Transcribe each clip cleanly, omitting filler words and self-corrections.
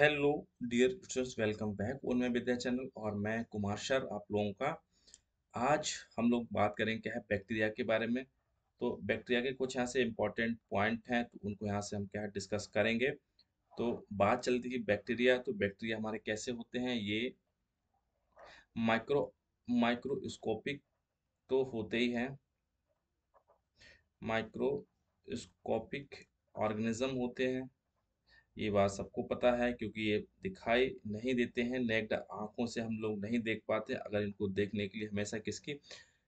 Hello dear students, welcome back उनमें Vidya channel. और मैं कुमार सर आप लोगों का आज हम लोग बात करेंगे क्या है बैक्टीरिया के बारे में। तो बैक्टीरिया के कुछ यहाँ से इम्पोर्टेंट पॉइंट हैं, तो उनको यहाँ से हम क्या है डिस्कस करेंगे। तो बात चलती है बैक्टीरिया। तो बैक्टीरिया हमारे कैसे होते हैं, ये माइक्रो माइक्रोस्कोपिक तो होते ही हैं, माइक्रोस्कोपिक ऑर्गेनिज्म होते हैं। ये बात सबको पता है क्योंकि ये दिखाई नहीं देते हैं, नेक्ड आंखों से हम लोग नहीं देख पाते। अगर इनको देखने के लिए हमेशा किसकी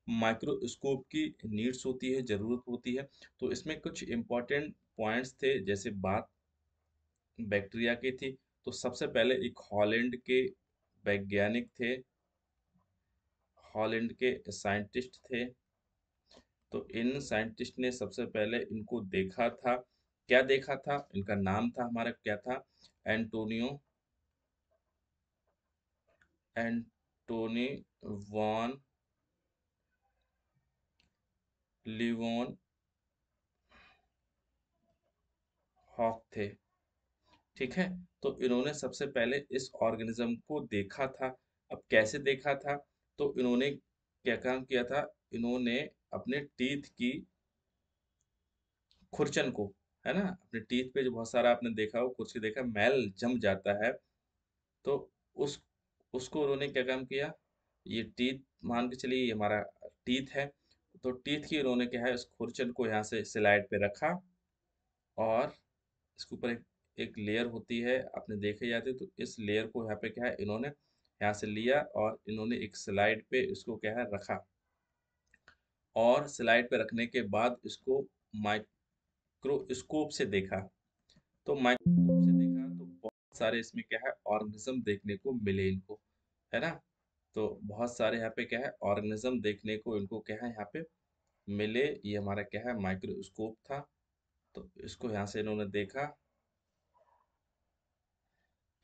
माइक्रोस्कोप की नीड्स होती है, ज़रूरत होती है। तो इसमें कुछ इम्पोर्टेंट पॉइंट्स थे, जैसे बात बैक्टीरिया की थी। तो सबसे पहले एक हॉलैंड के वैज्ञानिक थे, हॉलैंड के साइंटिस्ट थे। तो इन साइंटिस्ट ने सबसे पहले इनको देखा था। क्या देखा था? इनका नाम था हमारा क्या था? Antonio Antony von Leeuwenhoek थे। ठीक है। तो इन्होंने सबसे पहले इस ऑर्गेनिज्म को देखा था। अब कैसे देखा था? तो इन्होंने क्या काम किया था, इन्होंने अपने टीथ की खुरचन को, है ना, अपने टीथ पे जो बहुत सारा आपने देखा हो, कुछ देखा मैल जम जाता है। तो उस उसको उन्होंने क्या काम किया, ये टीथ मान के चलिए ये हमारा टीथ है। तो टीथ की उन्होंने क्या है, इस खुरचन को यहाँ से स्लाइड पे रखा और इसके ऊपर एक लेयर होती है, आपने देखे जाते। तो इस लेयर को यहाँ पे क्या है, इन्होंने यहाँ से लिया और इन्होंने एक स्लाइड पे इसको क्या है रखा। और स्लाइड पे रखने के बाद इसको माइक्रोस्कोप से देखा। तो माइक्रोस्कोप से देखा तो बहुत सारे इसमें क्या है ऑर्गेनिज्म देखने को मिले इनको, है ना। तो बहुत सारे यहाँ पे क्या है ऑर्गेनिज्म देखने को इनको क्या है यहाँ पे मिले। ये हमारा क्या है माइक्रोस्कोप था। तो इसको यहाँ से इन्होंने देखा।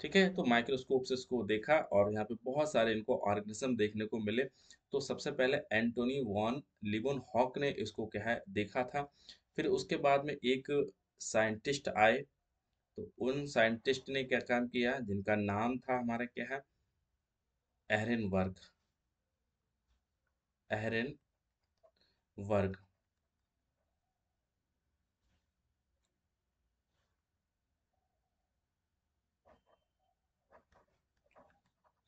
ठीक है। तो माइक्रोस्कोप से इसको देखा और यहाँ पे बहुत सारे इनको ऑर्गेनिज्म देखने को मिले। तो सबसे पहले एंटोनी वॉन लिवन हॉक ने इसको क्या है देखा था। फिर उसके बाद में एक साइंटिस्ट आए। तो उन साइंटिस्ट ने क्या काम किया, जिनका नाम था हमारा क्या है एहरेनवर्ग, एहरेनवर्ग।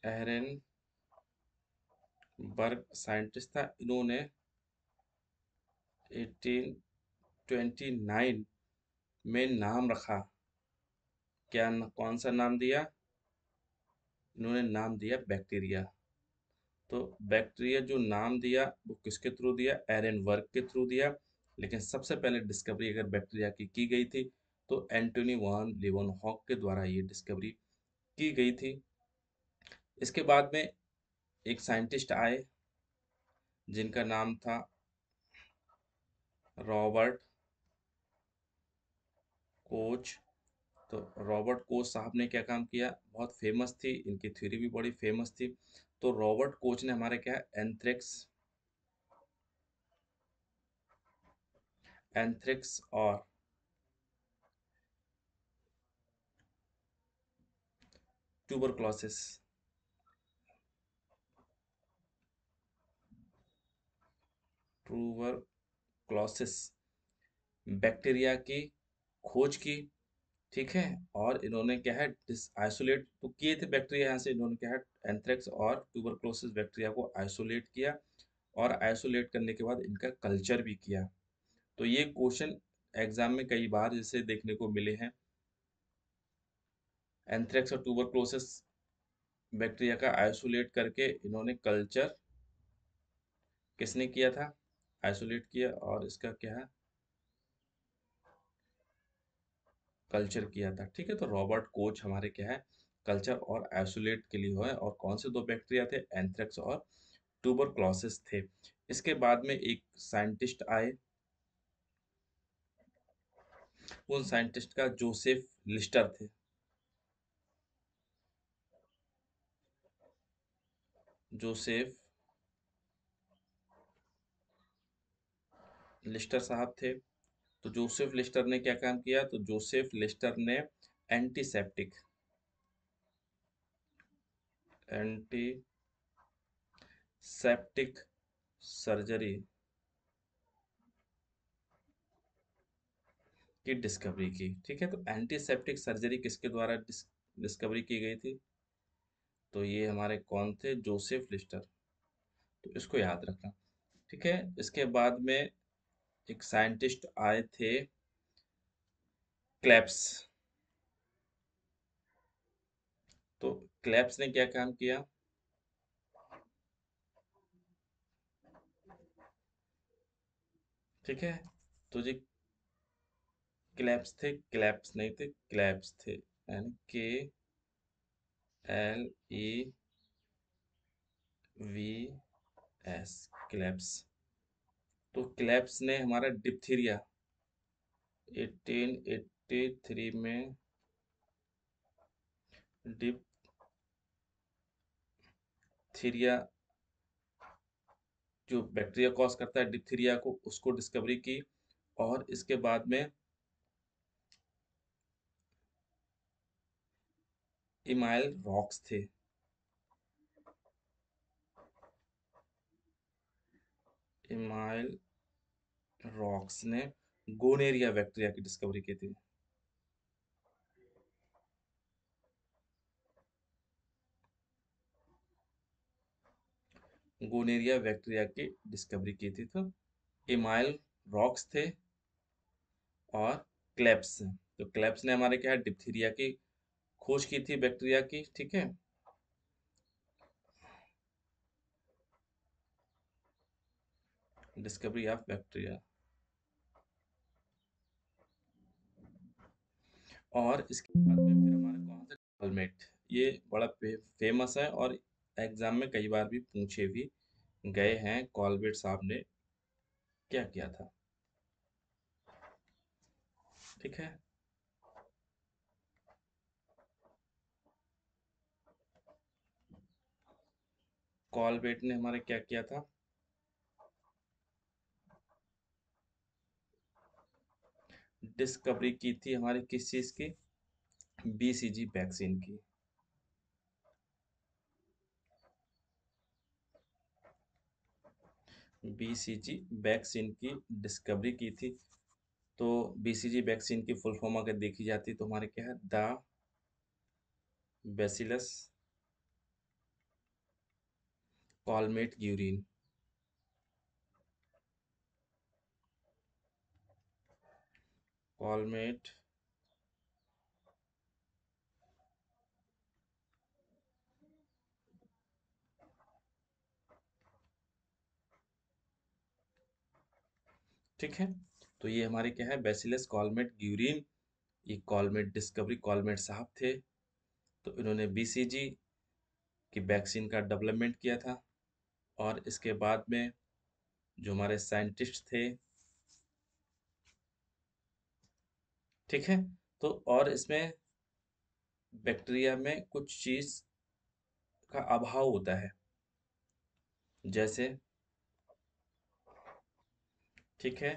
एहरेनवर्ग साइंटिस्ट था। इन्होंने 1829 में नाम रखा। कौन सा नाम दिया? इन्होंने नाम दिया बैक्टीरिया। तो बैक्टीरिया जो नाम दिया वो किसके थ्रू दिया? एरेनवर्ग के थ्रू दिया। लेकिन सबसे पहले डिस्कवरी अगर बैक्टीरिया की गई थी तो एंटोनी वॉन लिवनहॉक के द्वारा ये डिस्कवरी की गई थी। इसके बाद में एक साइंटिस्ट आए जिनका नाम था रॉबर्ट कोच। तो रॉबर्ट कोच साहब ने क्या काम किया, बहुत फेमस थी, इनकी थ्योरी भी बड़ी फेमस थी। तो रॉबर्ट कोच ने हमारे क्या एंथ्रेक्स एंथ्रेक्स और ट्यूबरक्लोसिस ट्यूबरक्लोसिस बैक्टीरिया की खोज की। ठीक है। और इन्होंने क्या है आइसोलेट तो किए थे बैक्टीरिया यहाँ से। इन्होंने क्या है एंथ्रेक्स और ट्यूबरक्लोसिस बैक्टीरिया को आइसोलेट किया और आइसोलेट करने के बाद इनका कल्चर भी किया। तो ये क्वेश्चन एग्जाम में कई बार जैसे देखने को मिले हैं। एंथ्रेक्स और ट्यूबरक्लोसिस बैक्टीरिया का आइसोलेट करके इन्होंने कल्चर किसने किया था? आइसोलेट किया और इसका क्या है कल्चर किया था। ठीक है। तो रॉबर्ट कोच हमारे क्या है कल्चर और आइसोलेट के लिए हुआ है। और कौन से दो बैक्टीरिया थे? एंथ्रेक्स और ट्यूबरक्लोसिस थे। इसके बाद में एक साइंटिस्ट आए, उन साइंटिस्ट का जोसेफ लिस्टर थे। जोसेफ लिस्टर साहब थे। तो जोसेफ लिस्टर ने क्या काम किया? तो जोसेफ लिस्टर ने एंटीसेप्टिक एंटीसेप्टिक सर्जरी की डिस्कवरी की। ठीक है, तो एंटीसेप्टिक सर्जरी किसके द्वारा डिस्कवरी की गई थी? तो ये हमारे कौन थे? Joseph Lister. तो इसको याद रखना। ठीक है, इसके बाद में एक साइंटिस्ट आए थे, क्लेप्स। तो क्लेप्स ने क्या काम किया? ठीक है, तो जी क्लेप्स थे, क्लेप्स नहीं थे, क्लेप्स थे, यानी KLEVS, क्लेप्स। तो क्लेप्स ने हमारा डिप्थीरिया 1883 में, डिप्थीरिया जो बैक्टीरिया कॉज करता है डिप्थीरिया को, उसको डिस्कवरी की। और इसके बाद में इमाइल रॉक्स थे, इमाइल रॉक्स ने गोनेरिया बैक्टीरिया की डिस्कवरी की थी। गोनेरिया बैक्टीरिया की डिस्कवरी की थी। तो इमाइल रॉक्स थे और क्लेप्स। तो क्लेप्स ने हमारे क्या है, डिप्थीरिया की खोज की थी, बैक्टीरिया की। ठीक है, डिस्कवरी ऑफ बैक्टीरिया। और इसके बाद में फिर हमारे कौन सा, कॉलमेट। ये बड़ा फेमस है और एग्जाम में कई बार भी पूछे भी गए हैं, कॉलमेट साहब ने क्या किया था। ठीक है, कॉलमेट ने हमारे क्या किया था? डिस्कवरी की थी हमारी किस चीज की? BCG वैक्सीन की। BCG वैक्सीन की डिस्कवरी की थी। तो BCG वैक्सीन की फुल फॉर्म अगर देखी जाती तो हमारे क्या है, द बेसिलस कॉलमेट ग्यूरिन। कॉलमेट ठीक है, तो ये हमारे क्या है, बेसिलस कॉलमेट ग्यूरिन। ये कॉलमेट डिस्कवरी कॉलमेट साहब थे। तो इन्होंने BCG की वैक्सीन का डेवलपमेंट किया था। और इसके बाद में जो हमारे साइंटिस्ट थे, ठीक है, तो और इसमें बैक्टीरिया में कुछ चीज का अभाव होता है, जैसे, ठीक है,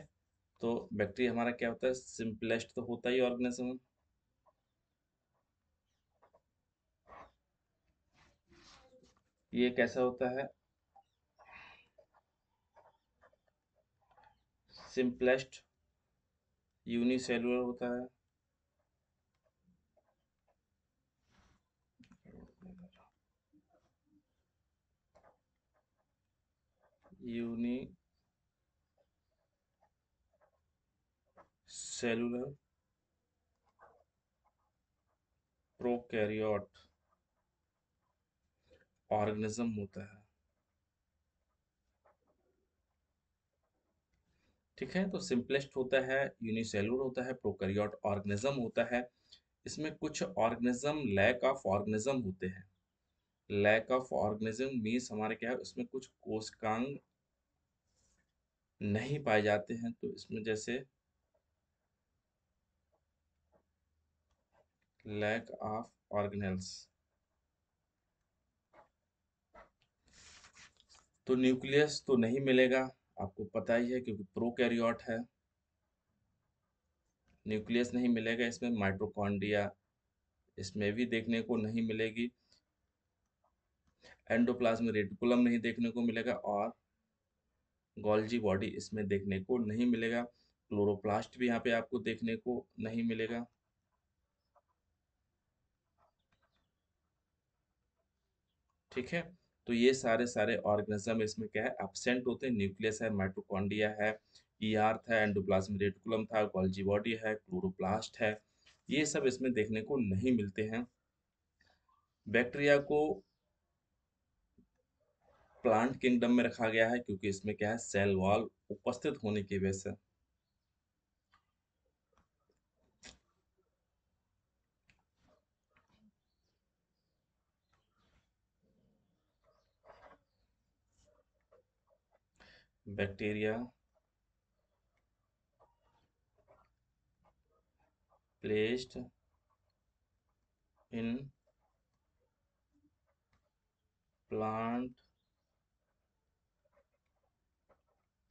तो बैक्टीरिया हमारा क्या होता है, सिंपलेस्ट तो होता ही ऑर्गेनिज्म। ये कैसा होता है? सिंपलेस्ट यूनिसेलुलर होता है। यूनिसेलुलर प्रोकैरियोट ऑर्गेनिज्म होता है। ठीक है, तो सिंपलेस्ट होता है, यूनिसेलुलर होता है, प्रोकैरियोट ऑर्गेनिज्म होता है। इसमें कुछ ऑर्गेनिज्म लैक ऑफ ऑर्गेनिज्म होते हैं। लैक ऑफ ऑर्गेनिज्म मीन्स हमारे क्या है, उसमें कुछ कोशिकांग नहीं पाए जाते हैं। तो इसमें जैसे लैक ऑफ ऑर्गेनेल्स। तो न्यूक्लियस तो नहीं मिलेगा, आपको पता ही है, क्योंकि प्रोकैरियोट है। न्यूक्लियस नहीं मिलेगा इसमें, माइटोकॉन्ड्रिया इसमें भी देखने को नहीं मिलेगी। एंडोप्लाज्मिक रेटिकुलम नहीं देखने को मिलेगा और गोल्जी बॉडी इसमें देखने को नहीं मिलेगा। क्लोरोप्लास्ट भी यहाँ पे आपको देखने को नहीं मिलेगा। ठीक है, तो ये सारे सारे ऑर्गेनिज्म इसमें क्या है, एब्सेंट होते हैं। न्यूक्लियस है, माइटोकॉन्ड्रिया है, ईआर था, एंडोप्लाज्मिक रेटिकुलम था, गोल्जी बॉडी है, क्लोरोप्लास्ट है, ये सब इसमें देखने को नहीं मिलते हैं। बैक्टीरिया को प्लांट किंगडम में रखा गया है क्योंकि इसमें क्या है, सेल वॉल उपस्थित होने की वजह से। Bacteria placed in plant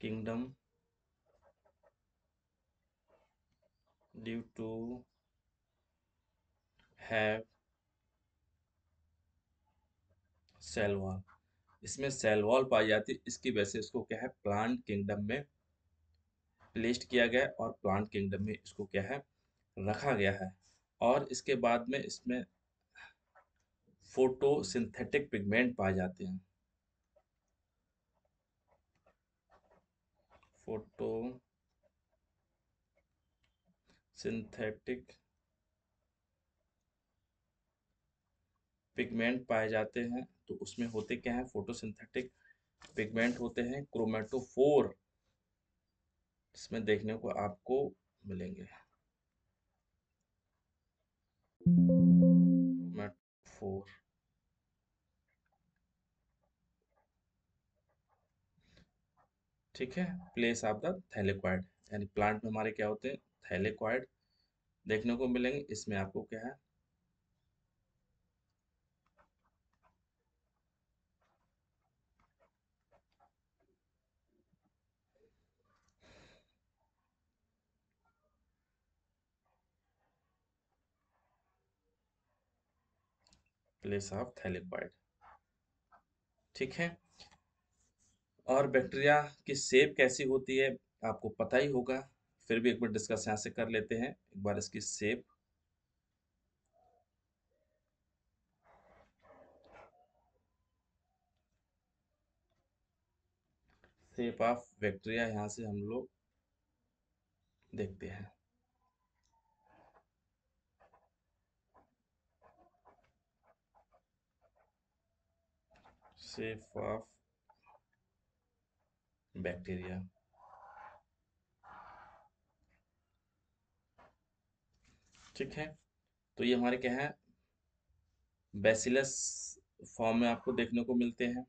kingdom due to have cell wall. इसमें सेल वॉल पाई जाती है, इसकी वजह से इसको क्या है, प्लांट किंगडम में प्लेस्ड किया गया है और प्लांट किंगडम में इसको क्या है, रखा गया है। और इसके बाद में इसमें फोटोसिंथेटिक पिगमेंट पाए जाते हैं। फोटोसिंथेटिक पिगमेंट पाए जाते हैं, तो उसमें होते क्या है, फोटोसिंथेटिक पिगमेंट होते हैं क्रोमेटोफोर, इसमें देखने को आपको मिलेंगे। क्रोमेटोफोर, ठीक है। प्लेस ऑफ द थैलेकॉइड, यानी प्लांट में हमारे क्या होते हैं, थैलेकॉइड देखने को मिलेंगे। इसमें आपको क्या है, प्लेस ऑफ थैलेकॉइड, ठीक है। और बैक्टीरिया की शेप कैसी होती है आपको पता ही होगा, फिर भी एक बार डिस्कस यहाँ से कर लेते हैं एक बार इसकी शेप। शेप ऑफ बैक्टीरिया यहाँ से हम लोग देखते हैं। शेप ऑफ बैक्टीरिया, ठीक है। तो ये हमारे क्या है, बैसिलस फॉर्म में आपको देखने को मिलते हैं।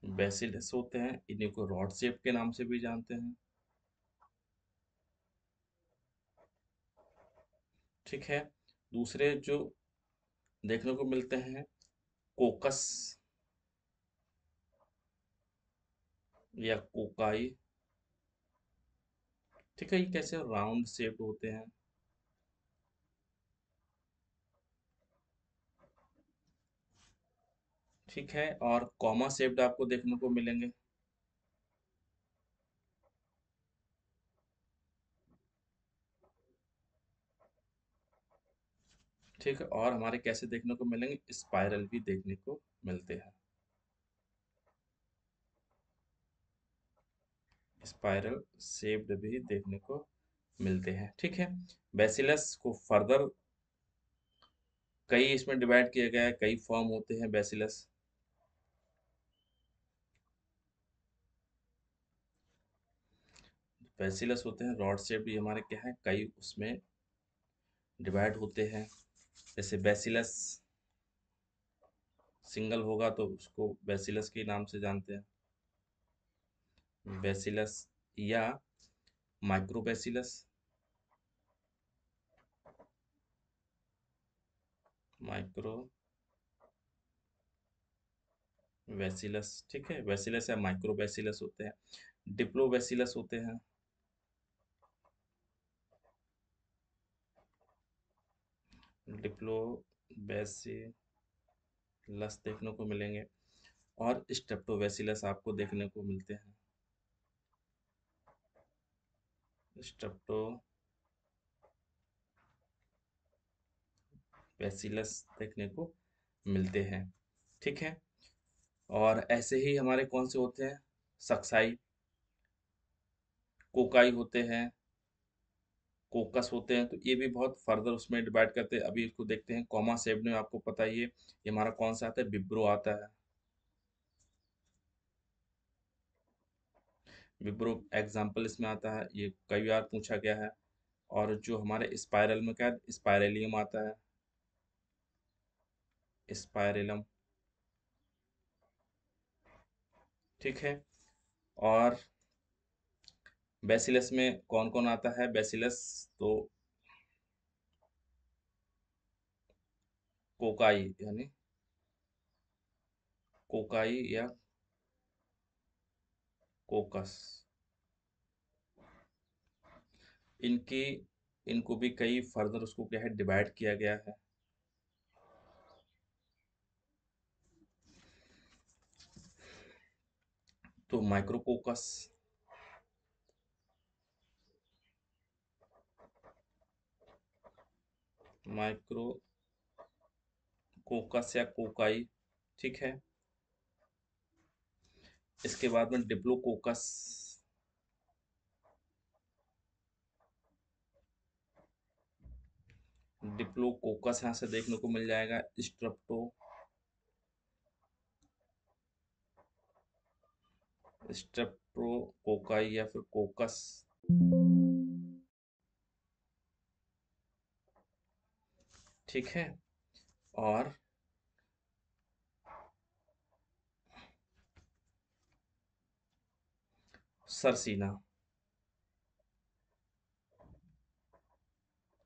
बैसिलस होते हैं, इन्हीं को रॉड शेप के नाम से भी जानते हैं, ठीक है। दूसरे जो देखने को मिलते हैं, कोकस या कोकाई, ठीक है। ये कैसे राउंड शेप होते हैं, ठीक है। और कॉमा शेप्ड आपको देखने को मिलेंगे, ठीक है। और हमारे कैसे देखने को मिलेंगे, स्पाइरल भी देखने को मिलते हैं, स्पाइरल शेप्ड भी देखने को मिलते हैं, ठीक है। बैसिलस को फर्दर कई इसमें डिवाइड किया गया है, कई फॉर्म होते हैं बैसिलस। बैसिलस होते हैं रॉड शेप, भी हमारे क्या है, कई उसमें डिवाइड होते हैं। जैसे बैसिलस सिंगल होगा तो उसको बैसिलस के नाम से जानते हैं, बैसिलस या माइक्रोबैसिलस, माइक्रो बैसिलस, ठीक है। बैसिलस या माइक्रोबैसिलस होते हैं। डिप्लोबैसिलस होते हैं, डिप्लोबैसिलस देखने को मिलेंगे और स्ट्रेप्टोबैसिलस आपको देखने को मिलते हैं। स्ट्रेप्टोबैसिलस देखने को मिलते हैं। ठीक है। और ऐसे ही हमारे कौन से होते हैं, सक्साई, कोकाई होते हैं, कोकस होते हैं। तो ये भी बहुत फर्दर उसमें डिवाइड करते हैं। अभी इसको देखते हैं कॉमा शेप्ड में, आपको पता ही है ये हमारा कौन सा आता है, विब्रो आता है। विब्रो एग्जाम्पल इसमें आता है, ये कई बार पूछा गया है। और जो हमारे स्पाइरल में क्या है, स्पाइरेलियम आता है, स्पाइरेलम। ठीक है। और बेसिलस में कौन कौन आता है, बेसिलस तो कोकाई यानी कोकाई या कोकस, इनकी इनको भी कई फर्दर उसको क्या है, डिवाइड किया गया है। तो माइक्रोकोकस, माइक्रोकोकस या कोकाई। ठीक है। इसके बाद में डिप्लोकोकस, डिप्लोकोकस यहाँ से देखने को मिल जाएगा। स्ट्रेप्टोकोकाई या फिर कोकस। ठीक है। और सरसीना।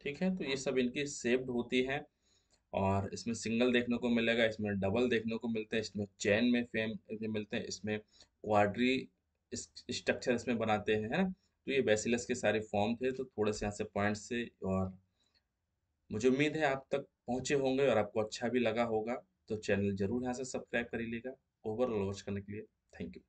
ठीक है। तो ये सब इनकी शेप्ड होती हैं। और इसमें सिंगल देखने को मिलेगा, इसमें डबल देखने को मिलते हैं, इसमें चैन में फेम मिलते हैं, इसमें क्वाड्री स्ट्रक्चर इसमें बनाते हैं, है ना। तो ये बेसिलस के सारे फॉर्म थे, तो थोड़े से यहाँ से पॉइंट्स से। और मुझे उम्मीद है आप तक पहुँचे होंगे और आपको अच्छा भी लगा होगा। तो चैनल जरूर यहाँ से सब्सक्राइब कर लीजिएगा। ओवरऑल वॉच करने के लिए थैंक यू।